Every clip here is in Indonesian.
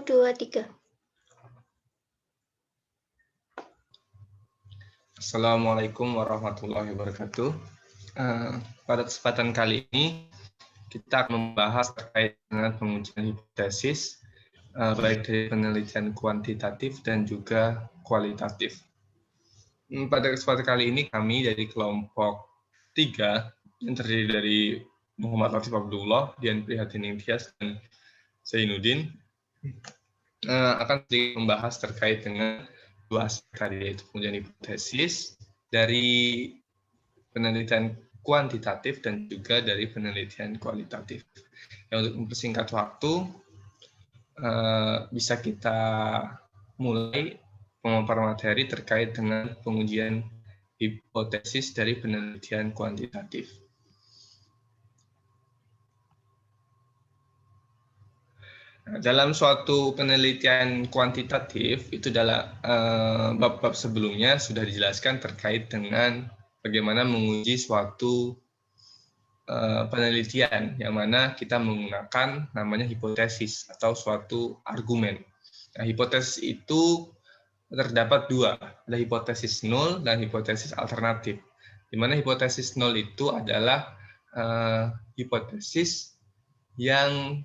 2, 3. Assalamualaikum warahmatullahi wabarakatuh. Pada kesempatan kali ini, kita akan membahas terkait dengan pengujian hipotesis, baik dari penelitian kuantitatif dan juga kualitatif. Pada kesempatan kali ini, kami dari kelompok 3, yang terdiri dari Muhammad Latif Abdullah, Dian Prihatin Tias, dan Zainuddin, akan sedikit membahas terkait dengan dua aspek tadi, yaitu pengujian hipotesis dari penelitian kuantitatif dan juga dari penelitian kualitatif. Untuk mempersingkat waktu, bisa kita mulai pemaparan materi terkait dengan pengujian hipotesis dari penelitian kuantitatif. Dalam suatu penelitian kuantitatif, itu dalam bab-bab sebelumnya sudah dijelaskan terkait dengan bagaimana menguji suatu penelitian, yang mana kita menggunakan namanya hipotesis atau suatu argumen. Nah, hipotesis itu terdapat dua, ada hipotesis nol dan hipotesis alternatif. Di mana hipotesis nol itu adalah hipotesis yang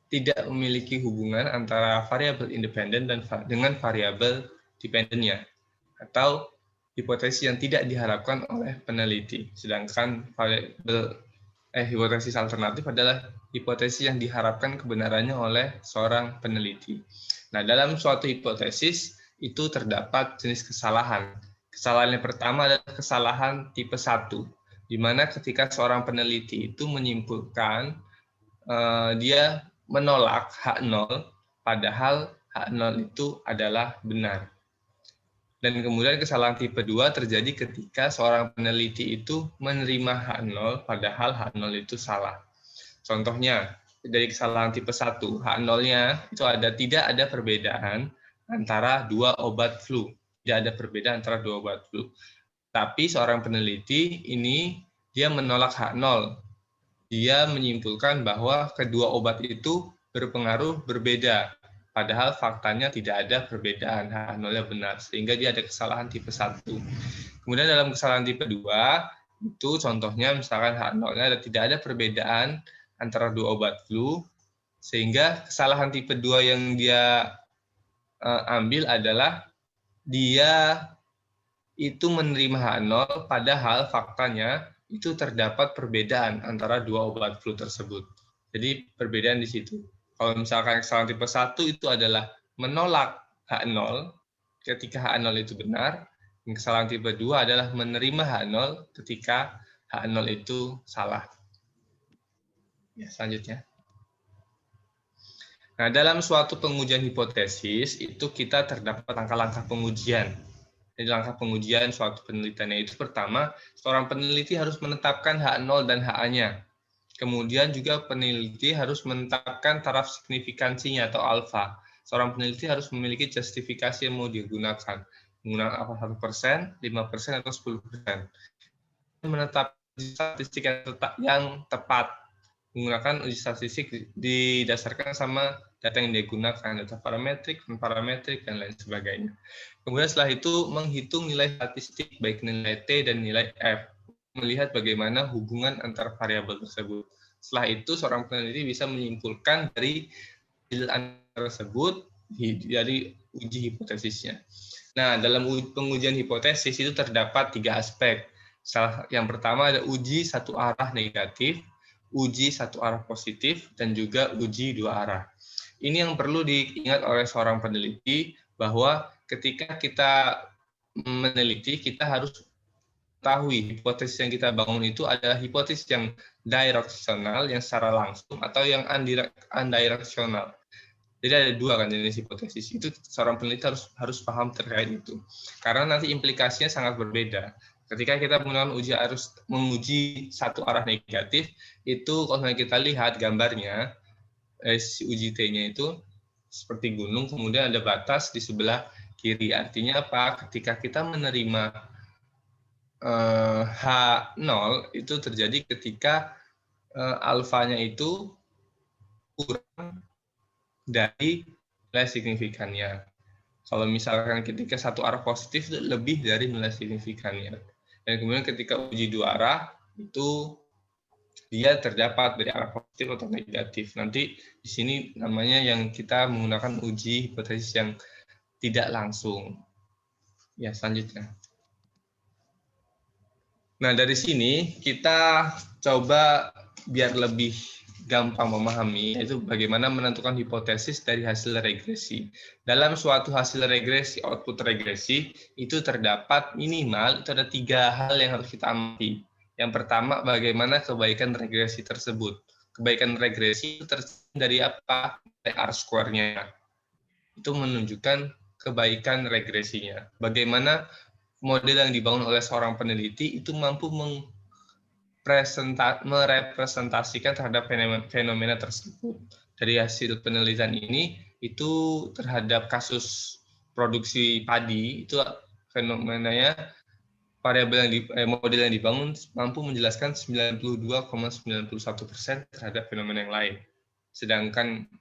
tidak memiliki hubungan antara variabel independen dan dengan variabel dependennya, atau hipotesis yang tidak diharapkan oleh peneliti. Sedangkan hipotesis alternatif adalah hipotesis yang diharapkan kebenarannya oleh seorang peneliti. Nah, dalam suatu hipotesis itu terdapat jenis kesalahan. Kesalahan yang pertama adalah kesalahan tipe 1, di mana ketika seorang peneliti itu menyimpulkan dia menolak H0, padahal H0 itu adalah benar. Dan kemudian kesalahan tipe 2 terjadi ketika seorang peneliti itu menerima H0, padahal H0 itu salah. Contohnya, dari kesalahan tipe 1, H0-nya itu tidak ada perbedaan antara dua obat flu. Tidak ada perbedaan antara dua obat flu. Tapi seorang peneliti ini, dia menolak H0. Dia menyimpulkan bahwa kedua obat itu berpengaruh berbeda, padahal faktanya tidak ada perbedaan, H0-nya benar, sehingga dia ada kesalahan tipe 1. Kemudian dalam kesalahan tipe 2, itu contohnya misalkan H0-nya tidak ada perbedaan antara dua obat flu, sehingga kesalahan tipe 2 yang dia ambil adalah dia itu menerima H0, padahal faktanya itu terdapat perbedaan antara dua obat flu tersebut. Jadi perbedaan di situ. Kalau misalkan kesalahan tipe 1 itu adalah menolak H0 ketika H0 itu benar, dan kesalahan tipe 2 adalah menerima H0 ketika H0 itu salah. Ya, selanjutnya. Nah, dalam suatu pengujian hipotesis itu kita terdapat langkah-langkah pengujian. Jadi langkah pengujian suatu penelitiannya itu pertama, seorang peneliti harus menetapkan H0 dan HA-nya. Kemudian juga peneliti harus menetapkan taraf signifikansinya atau alfa. Seorang peneliti harus memiliki justifikasi yang mau digunakan. Menggunakan apa 1%, 5%, atau 10%. Menetapkan statistik yang tepat. Menggunakan uji statistik didasarkan sama data yang digunakan, data parametrik, non-parametrik, dan lain sebagainya. Kemudian setelah itu menghitung nilai statistik, baik nilai T dan nilai F, melihat bagaimana hubungan antar variabel tersebut. Setelah itu seorang peneliti bisa menyimpulkan dari hasil tersebut dari uji hipotesisnya. Nah, dalam pengujian hipotesis itu terdapat 3 aspek. Yang pertama ada uji satu arah negatif, uji satu arah positif, dan juga uji dua arah. Ini yang perlu diingat oleh seorang peneliti, bahwa ketika kita meneliti, kita harus ketahui hipotesis yang kita bangun itu adalah hipotesis yang directional, yang secara langsung, atau yang undirectional. Jadi ada dua kan jenis hipotesis. Itu seorang peneliti harus paham terkait itu. Karena nanti implikasinya sangat berbeda. Ketika kita menggunakan menguji satu arah negatif, itu kalau kita lihat gambarnya, si uji T-nya itu seperti gunung, kemudian ada batas di sebelah kiri. Artinya apa? Ketika kita menerima H0, itu terjadi ketika alfanya itu kurang dari nilai signifikannya. Kalau misalkan ketika satu arah positif itu lebih dari nilai signifikannya. Dan kemudian ketika uji dua arah itu dia terdapat dari arah positif atau negatif. Nanti di sini namanya yang kita menggunakan uji hipotesis yang tidak langsung. Ya, selanjutnya. Nah, dari sini kita coba biar lebih gampang memahami, yaitu bagaimana menentukan hipotesis dari hasil regresi. Dalam suatu hasil regresi, output regresi, itu terdapat minimal, itu ada 3 hal yang harus kita amati. Yang pertama, bagaimana kebaikan regresi tersebut. Kebaikan regresi itu terdiri dari apa? Dari R-square-nya. Itu menunjukkan kebaikan regresinya. Bagaimana model yang dibangun oleh seorang peneliti itu mampu merepresentasikan terhadap fenomena tersebut. Dari hasil penelitian ini, itu terhadap kasus produksi padi, itu fenomenanya variabel model yang dibangun mampu menjelaskan 92,91% terhadap fenomena yang lain. Sedangkan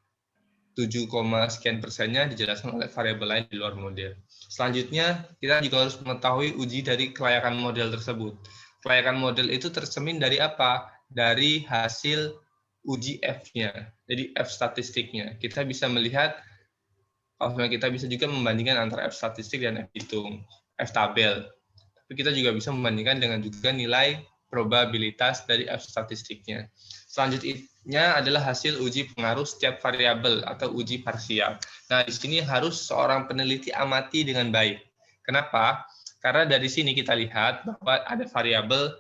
7, sekian persennya dijelaskan oleh variabel lain di luar model. Selanjutnya, kita juga harus mengetahui uji dari kelayakan model tersebut. Kelayakan model itu tercermin dari apa? Dari hasil uji F-nya, jadi F statistiknya. Kita bisa melihat, kalau kita bisa juga membandingkan antara F statistik dan F hitung, F tabel. Tapi kita juga bisa membandingkan dengan juga nilai probabilitas dari F statistiknya. Selanjutnya adalah hasil uji pengaruh setiap variabel atau uji parsial. Nah, di sini harus seorang peneliti amati dengan baik. Kenapa? Karena dari sini kita lihat bahwa ada variabel,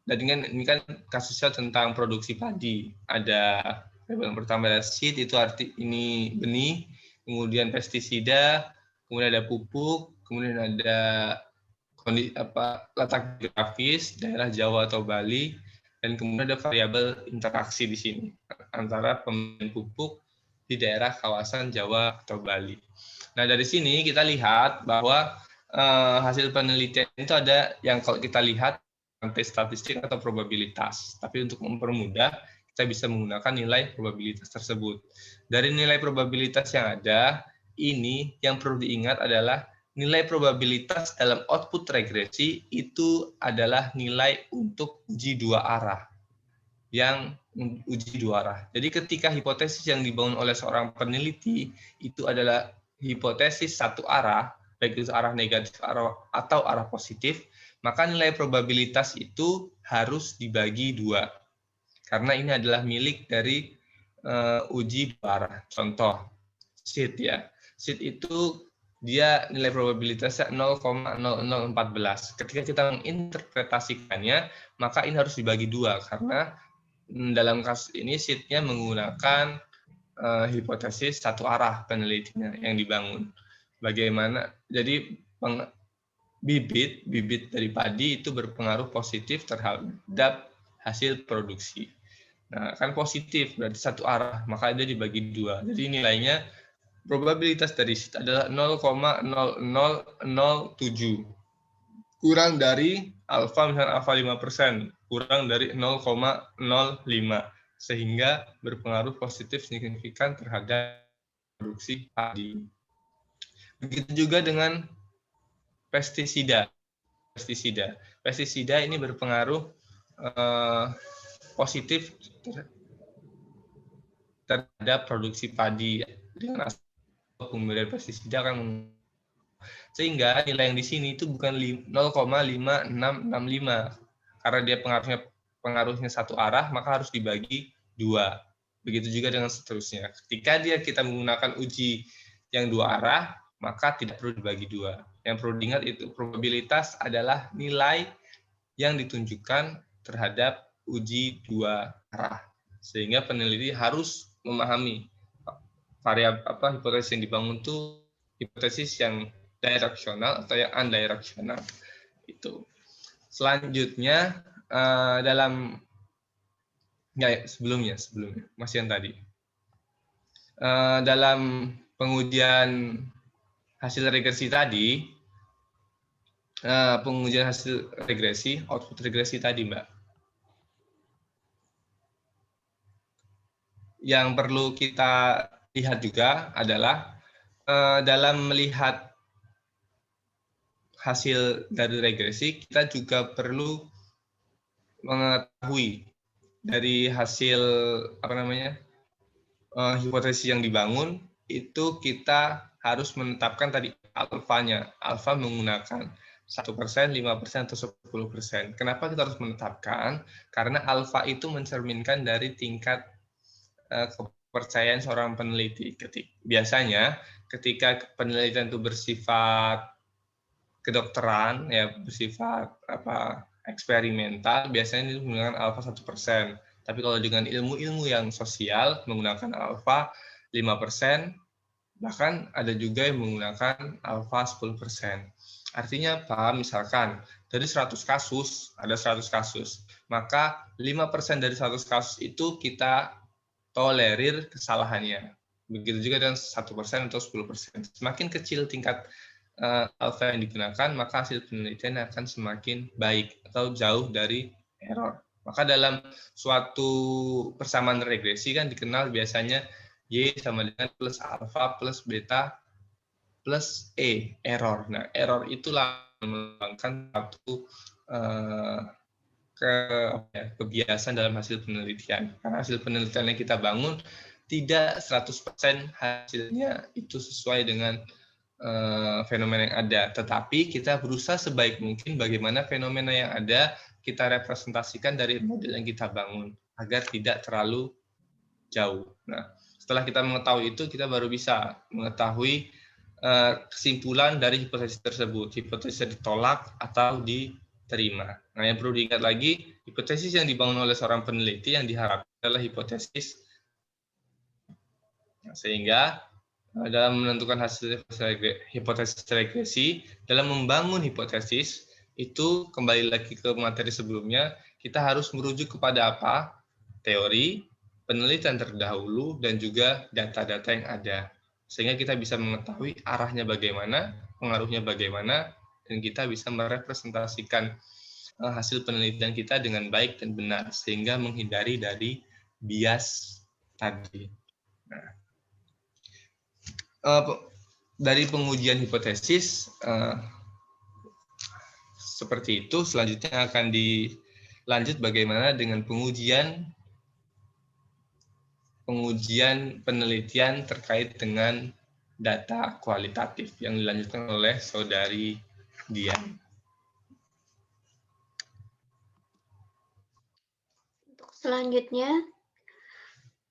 dan ini kan kasusnya tentang produksi padi. Ada variabel yang pertama adalah seed, itu arti ini benih, kemudian pestisida, kemudian ada pupuk, kemudian ada letak geografis daerah Jawa atau Bali, dan kemudian ada variabel interaksi di sini antara pemberian pupuk di daerah kawasan Jawa atau Bali. Nah, dari sini kita lihat bahwa hasil penelitian itu ada yang kalau kita lihat rantai statistik atau probabilitas. Tapi untuk mempermudah, kita bisa menggunakan nilai probabilitas tersebut. Dari nilai probabilitas yang ada, ini yang perlu diingat adalah nilai probabilitas dalam output regresi itu adalah nilai untuk uji dua arah. Yang uji dua arah. Jadi ketika hipotesis yang dibangun oleh seorang peneliti itu adalah hipotesis satu arah, baik itu arah negatif atau arah positif, maka nilai probabilitas itu harus dibagi dua. Karena ini adalah milik dari uji dua arah. Contoh, seed ya. Seed itu dia nilai probabilitasnya 0,0014. Ketika kita menginterpretasikannya, maka ini harus dibagi dua karena dalam kasus ini seed-nya menggunakan hipotesis satu arah penelitiannya yang dibangun. Bagaimana? Jadi bibit dari padi itu berpengaruh positif terhadap hasil produksi. Nah, kan positif berarti satu arah, maka dia dibagi dua. Jadi nilainya probabilitas dari seed adalah 0,0007. Kurang dari alfa, misalnya alfa 5%, kurang dari 0,05, sehingga berpengaruh positif signifikan terhadap produksi padi. Begitu juga dengan pestisida. Pestisida ini berpengaruh positif terhadap produksi padi. Dengan pemberian pestisida kan, sehingga nilai yang di sini itu bukan 0,5665 karena dia pengaruhnya satu arah, maka harus dibagi dua. Begitu juga dengan seterusnya. Ketika kita menggunakan uji yang dua arah, maka tidak perlu dibagi dua. Yang perlu diingat itu probabilitas adalah nilai yang ditunjukkan terhadap uji dua arah. Sehingga peneliti harus memahami variabel hipotesis yang dibangun itu hipotesis yang directional atau yang undirectional. Itu. Selanjutnya sebelumnya masih yang tadi. Dalam pengujian hasil regresi tadi, output regresi tadi, Mbak. yang perlu kita lihat juga adalah dalam melihat hasil dari regresi, kita juga perlu mengetahui dari hasil hipotesis yang dibangun itu kita harus menetapkan tadi alfanya. Alfa menggunakan 1%, 5%, atau 10%. Kenapa kita harus menetapkan? Karena alfa itu mencerminkan dari tingkat kepercayaan seorang peneliti. Biasanya ketika penelitian itu bersifat kedokteran, ya bersifat eksperimental, biasanya itu menggunakan alfa 1%. Tapi kalau dengan ilmu-ilmu yang sosial menggunakan alfa 5%, bahkan ada juga yang menggunakan alfa 10%. Artinya apa? Misalkan dari 100 kasus, ada 100 kasus, maka 5% dari 100 kasus itu kita tolerir kesalahannya. Begitu juga dengan 1% atau 10%. Semakin kecil tingkat alfa yang digunakan, maka hasil penelitian akan semakin baik atau jauh dari error. Maka dalam suatu persamaan regresi kan dikenal biasanya Y sama dengan plus alfa plus beta plus E, error. Nah, error itulah melambangkan satu kebiasaan dalam hasil penelitian. Karena hasil penelitian yang kita bangun tidak 100% hasilnya itu sesuai dengan fenomena yang ada, tetapi kita berusaha sebaik mungkin bagaimana fenomena yang ada kita representasikan dari model yang kita bangun agar tidak terlalu jauh. Nah, setelah kita mengetahui itu, kita baru bisa mengetahui kesimpulan dari hipotesis tersebut. Hipotesis ditolak atau diterima. Nah, yang perlu diingat lagi, hipotesis yang dibangun oleh seorang peneliti yang diharapkan adalah hipotesis. Nah, sehingga dalam menentukan hasil hipotesis regresi, dalam membangun hipotesis, itu kembali lagi ke materi sebelumnya, kita harus merujuk kepada apa? Teori, penelitian terdahulu, dan juga data-data yang ada. Sehingga kita bisa mengetahui arahnya bagaimana, pengaruhnya bagaimana, dan kita bisa merepresentasikan hasil penelitian kita dengan baik dan benar, sehingga menghindari dari bias tadi. Nah, dari pengujian hipotesis seperti itu, selanjutnya akan dilanjut bagaimana dengan pengujian penelitian terkait dengan data kualitatif yang dilanjutkan oleh saudari Dian. Untuk selanjutnya,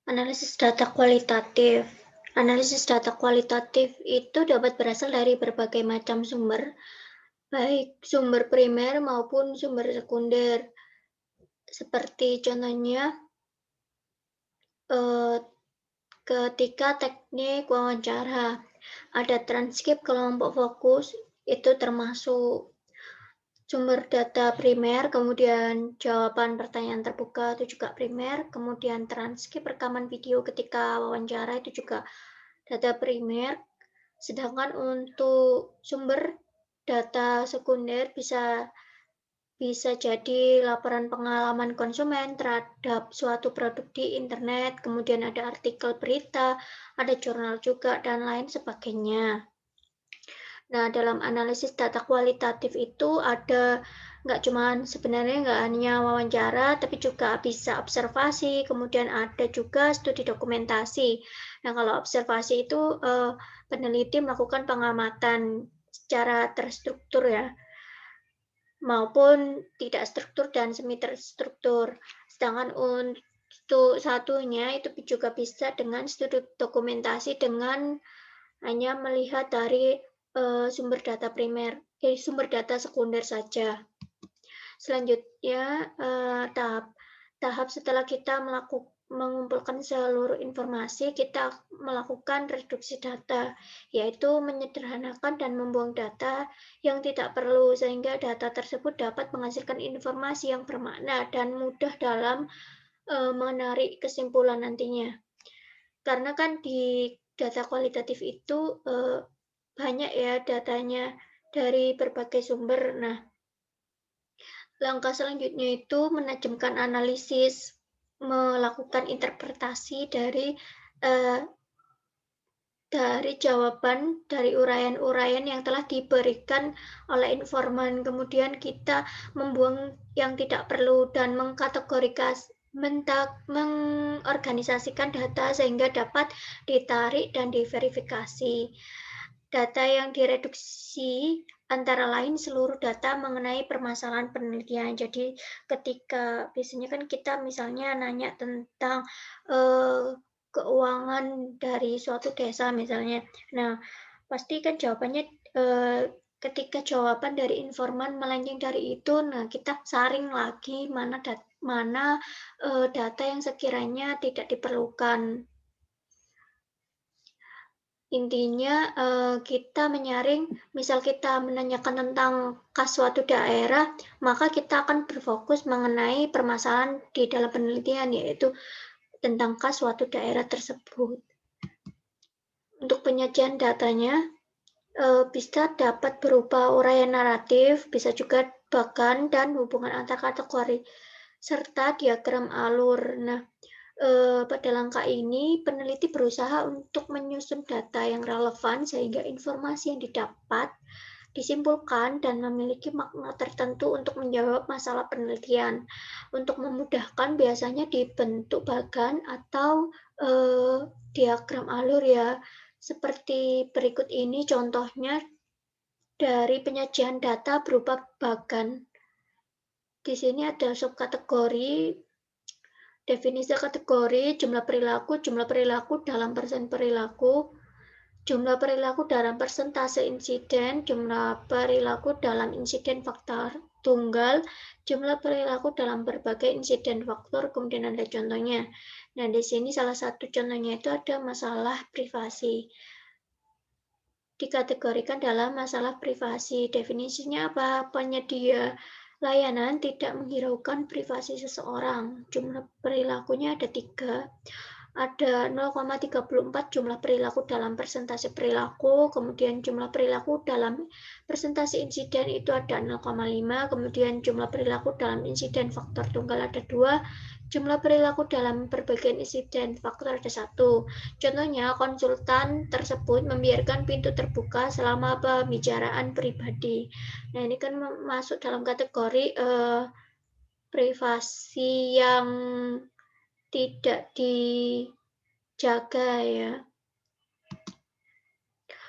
analisis data kualitatif. Analisis data kualitatif itu dapat berasal dari berbagai macam sumber, baik sumber primer maupun sumber sekunder. Seperti contohnya, ketika teknik wawancara, ada transkrip kelompok fokus, itu termasuk sumber data primer, kemudian jawaban pertanyaan terbuka itu juga primer, kemudian transkrip rekaman video ketika wawancara itu juga data primer. Sedangkan untuk sumber data sekunder bisa jadi laporan pengalaman konsumen terhadap suatu produk di internet, kemudian ada artikel berita, ada jurnal juga, dan lain sebagainya. Nah, dalam analisis data kualitatif itu ada sebenarnya nggak hanya wawancara, tapi juga bisa observasi, kemudian ada juga studi dokumentasi. Nah, kalau observasi itu peneliti melakukan pengamatan secara terstruktur ya, maupun tidak struktur dan semi terstruktur. Sedangkan untuk satunya itu juga bisa dengan studi dokumentasi dengan hanya melihat dari sumber data primer, sumber data sekunder saja. Selanjutnya tahap setelah kita mengumpulkan seluruh informasi, kita melakukan reduksi data, yaitu menyederhanakan dan membuang data yang tidak perlu, sehingga data tersebut dapat menghasilkan informasi yang bermakna dan mudah dalam menarik kesimpulan nantinya. Karena kan di data kualitatif itu banyak ya datanya dari berbagai sumber. Nah, langkah selanjutnya itu menajamkan analisis. melakukan interpretasi eh, dari jawaban dari uraian-uraian yang telah diberikan oleh informan. Kemudian kita membuang yang tidak perlu dan mengorganisasikan data sehingga dapat ditarik dan diverifikasi. Data yang direduksi antara lain seluruh data mengenai permasalahan penelitian. Jadi ketika biasanya kan kita misalnya nanya tentang keuangan dari suatu desa misalnya. Nah, pasti kan jawabannya ketika jawaban dari informan melenceng dari itu, nah kita saring lagi mana data yang sekiranya tidak diperlukan. Intinya kita menyaring, misal kita menanyakan tentang kas suatu daerah, maka kita akan berfokus mengenai permasalahan di dalam penelitian, yaitu tentang kas suatu daerah tersebut. Untuk penyajian datanya, bisa dapat berupa uraian naratif, bisa juga bagan dan hubungan antar kategori, serta diagram alur. Nah, pada langkah ini, peneliti berusaha untuk menyusun data yang relevan sehingga informasi yang didapat disimpulkan dan memiliki makna tertentu untuk menjawab masalah penelitian. Untuk memudahkan, biasanya dibentuk bagan atau diagram alur ya, seperti berikut ini contohnya dari penyajian data berupa bagan. Di sini ada subkategori. Definisi kategori, jumlah perilaku dalam persen perilaku, jumlah perilaku dalam persentase insiden, jumlah perilaku dalam insiden faktor tunggal, jumlah perilaku dalam berbagai insiden faktor, kemudian ada contohnya. Nah, di sini salah satu contohnya itu ada masalah privasi. Dikategorikan dalam masalah privasi. Definisinya apa? Penyedia layanan tidak menghiraukan privasi seseorang. Jumlah perilakunya ada 3. Ada 0,34 jumlah perilaku dalam persentase perilaku, kemudian jumlah perilaku dalam persentase insiden itu ada 0,5, kemudian jumlah perilaku dalam insiden faktor tunggal ada 2, jumlah perilaku dalam berbagai insiden faktor ada 1. Contohnya, konsultan tersebut membiarkan pintu terbuka selama pembicaraan pribadi. Nah, ini kan masuk dalam kategori privasi yang tidak dijaga ya.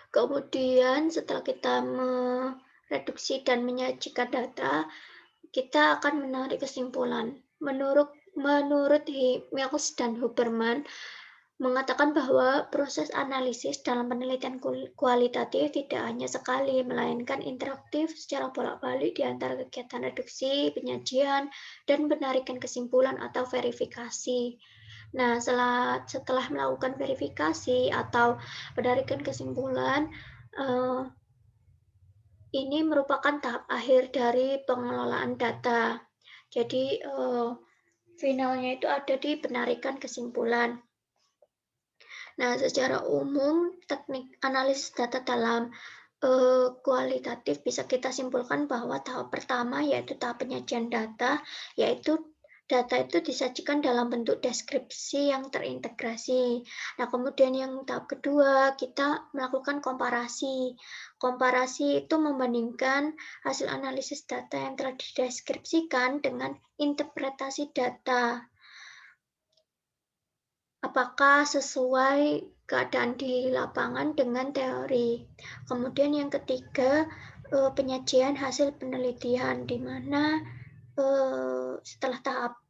Kemudian setelah kita mereduksi dan menyajikan data, kita akan menarik kesimpulan. Menurut Mills dan Huberman mengatakan bahwa proses analisis dalam penelitian kualitatif tidak hanya sekali, melainkan interaktif secara bolak-balik di antara kegiatan reduksi, penyajian, dan penarikan kesimpulan atau verifikasi. Nah, setelah melakukan verifikasi atau penarikan kesimpulan, ini merupakan tahap akhir dari pengelolaan data. Jadi, finalnya itu ada di penarikan kesimpulan. Nah, secara umum, teknik analisis data dalam kualitatif bisa kita simpulkan bahwa tahap pertama yaitu tahap penyajian data, yaitu data itu disajikan dalam bentuk deskripsi yang terintegrasi. Nah, kemudian yang tahap kedua, kita melakukan komparasi. Komparasi itu membandingkan hasil analisis data yang telah dideskripsikan dengan interpretasi data. Apakah sesuai keadaan di lapangan dengan teori. Kemudian yang ketiga, penyajian hasil penelitian, di mana setelah tahap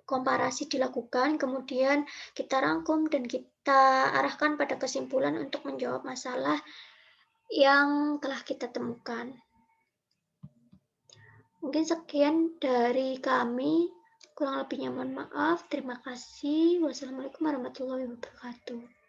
komparasi dilakukan, kemudian kita rangkum dan kita arahkan pada kesimpulan untuk menjawab masalah yang telah kita temukan. Mungkin sekian dari kami. Kurang lebihnya mohon maaf. Terima kasih. Wassalamualaikum warahmatullahi wabarakatuh.